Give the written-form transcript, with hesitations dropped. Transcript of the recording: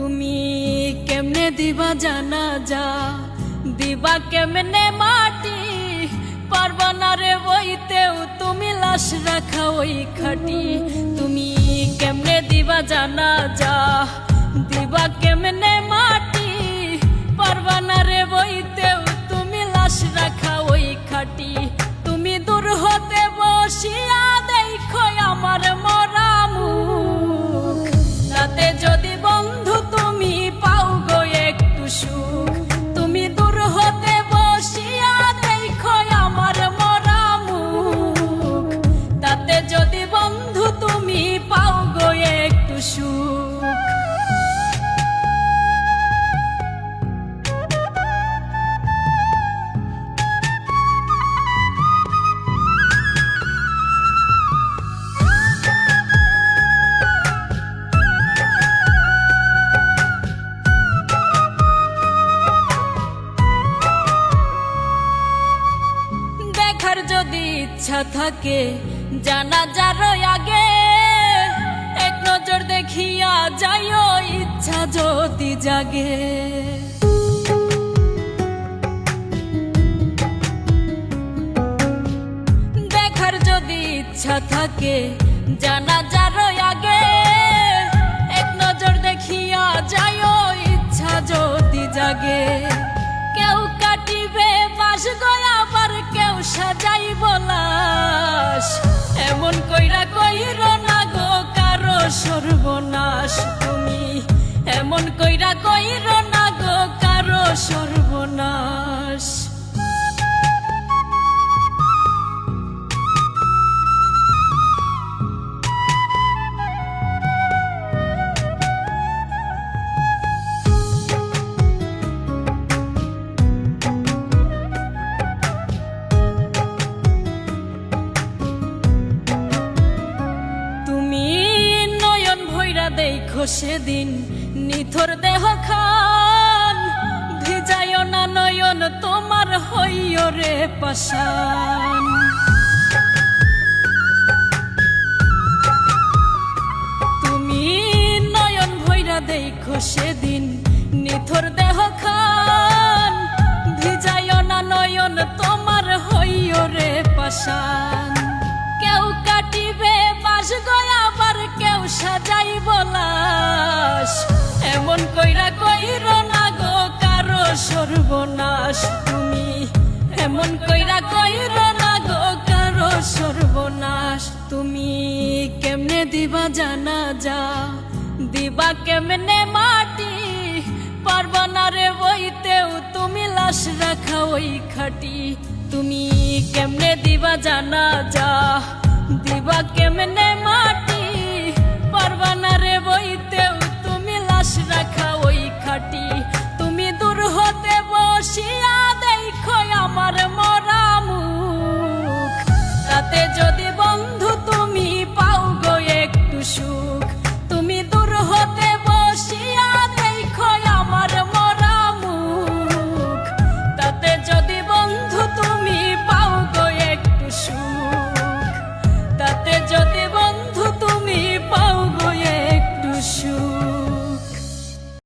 তুমি কেমনে দিবা জানাজা, দিবা কেমনে মাটি, পারবা না রে বইতেও তুমি লাশ রাখা ওই খাটি। তুমি কেমনে দিবা জানাজা, দিবা কেমনে মাটি, পারবা না রে বইতেও তুমি লাশ রাখা ওই খাটি। তুমি দূর হতে বসিয়া দেখো আমার মরা মুখ, তাতে যদি বন্ধু তুমি পাও গো একটু সুখ। তুমি দূর হতে বসিয়া দেখো আমার মরা মুখ, তাতে যদি বন্ধু তুমি পাও গো একটু সুখ। দেখার যদি ইচ্ছা থাকে জানাজার আগে, এক নজর দেখিয়া যাইও ইচ্ছা যদি জাগে। দেখার যদি ইচ্ছা থাকে জানাজার আগে, এক নজর দেখিয়া যাইও ইচ্ছা যদি জাগে। কেউ কাটিবে বাস গয়া, আবার কেউ সাজাইব লাশ, এমন কইরা কইর না গো কারো সর্বনাশ। তুমি এমন কইরা কইর না গো কারো সর্বনাশ। দেখো সেদিন নিথর দেহ খান, ভিজায় না নয়ন তোমার হইও রে পাষাণ। তুমি নয়ন ভৈরা দেখো সেদিন নিথর দেহ খান, ভিজায় না নয়ন তোমার হইও রে পাষাণ। কেউ কাটিবে বাস গয়া, আবার কেউ সাজাইব লাশ, এমন কইরা কইর না গো কারো সর্বনাশ। তুমি এমন কইরা কইর না গো কারো সর্বনাশ। তুমি কেমনে দিবা জানাজা, দিবা কেমনে মাটি, পারবা না রে বইতেও তুমি লাশ রাখা ওই খাটি। তুমি কেমনে দিবা জানাজা, দিবা কেমনে